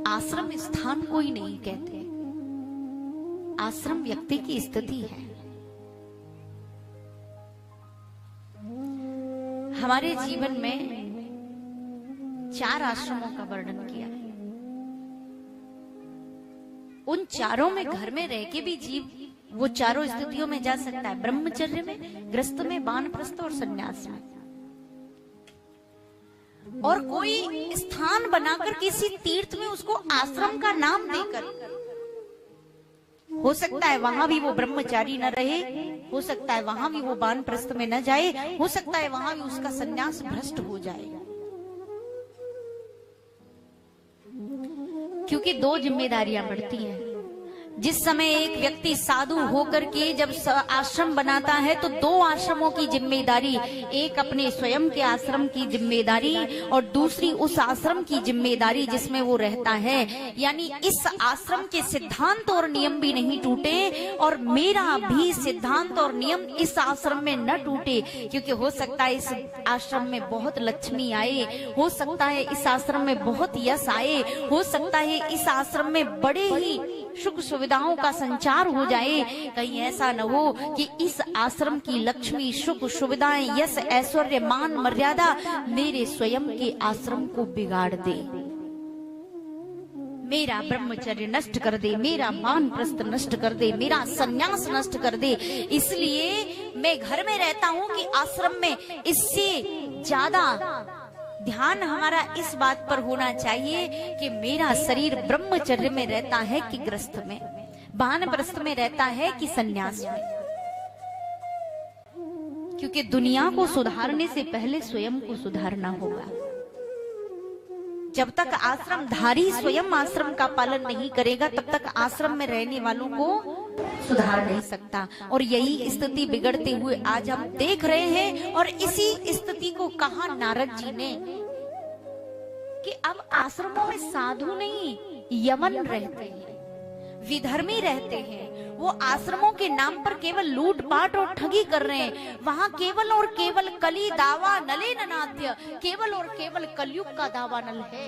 आश्रम स्थान कोई नहीं कहते, आश्रम व्यक्ति की स्थिति है। हमारे जीवन में 4 आश्रमों का वर्णन किया है। उन चारों में घर में रह के भी जीव वो चारों स्थितियों में जा सकता है, ब्रह्मचर्य में, गृहस्थ में, वानप्रस्थ और संन्यास में। और कोई स्थान बनाकर किसी तीर्थ में उसको आश्रम का नाम देकर, हो सकता है वहां भी वो ब्रह्मचारी न रहे, हो सकता है वहां भी वो वानप्रस्थ में न जाए, हो सकता है वहां भी उसका संन्यास भ्रष्ट हो जाए। क्योंकि 2 जिम्मेदारियां बढ़ती हैं। जिस समय एक व्यक्ति साधु होकर के जब आश्रम बनाता है तो 2 आश्रमों की जिम्मेदारी, एक अपने स्वयं के आश्रम की जिम्मेदारी और दूसरी उस आश्रम की जिम्मेदारी जिसमें वो रहता है। यानी इस आश्रम के सिद्धांत और नियम भी नहीं टूटे और मेरा भी सिद्धांत और नियम इस आश्रम में न टूटे। क्योंकि हो सकता है इस आश्रम में बहुत लक्ष्मी आए, हो सकता है इस आश्रम में बहुत यश आए, हो सकता है इस आश्रम में बड़े ही सुख सुविधाओं का संचार हो जाए। कहीं ऐसा न हो कि इस आश्रम की लक्ष्मी, सुख सुविधाएं, यश, ऐश्वर्य, मान, मर्यादा मेरे स्वयं के आश्रम को बिगाड़ दे, मेरा ब्रह्मचर्य नष्ट कर दे, मेरा वानप्रस्थ नष्ट कर दे, मेरा संन्यास नष्ट कर दे। इसलिए मैं घर में रहता हूं कि आश्रम में इससे ज्यादा ध्यान हमारा इस बात पर होना चाहिए कि मेरा शरीर ब्रह्मचर्य में रहता है कि गृहस्थ में, वानप्रस्थ में रहता है कि संन्यास में। क्योंकि दुनिया को सुधारने से पहले स्वयं को सुधारना होगा। जब तक आश्रमधारी स्वयं आश्रम का पालन नहीं करेगा तब तक आश्रम में रहने वालों को सुधार नहीं सकता। और यही स्थिति बिगड़ते हुए आज हम देख रहे हैं। और इसी स्थिति को कहा नारद जी ने कि अब आश्रमों में साधु नहीं, यमन रहते हैं, विधर्मी रहते हैं। वो आश्रमों के नाम पर केवल लूटपाट और ठगी कर रहे हैं। वहां केवल और केवल कली दावा नले ननाद्य, केवल और केवल कलयुग का दावा नल है।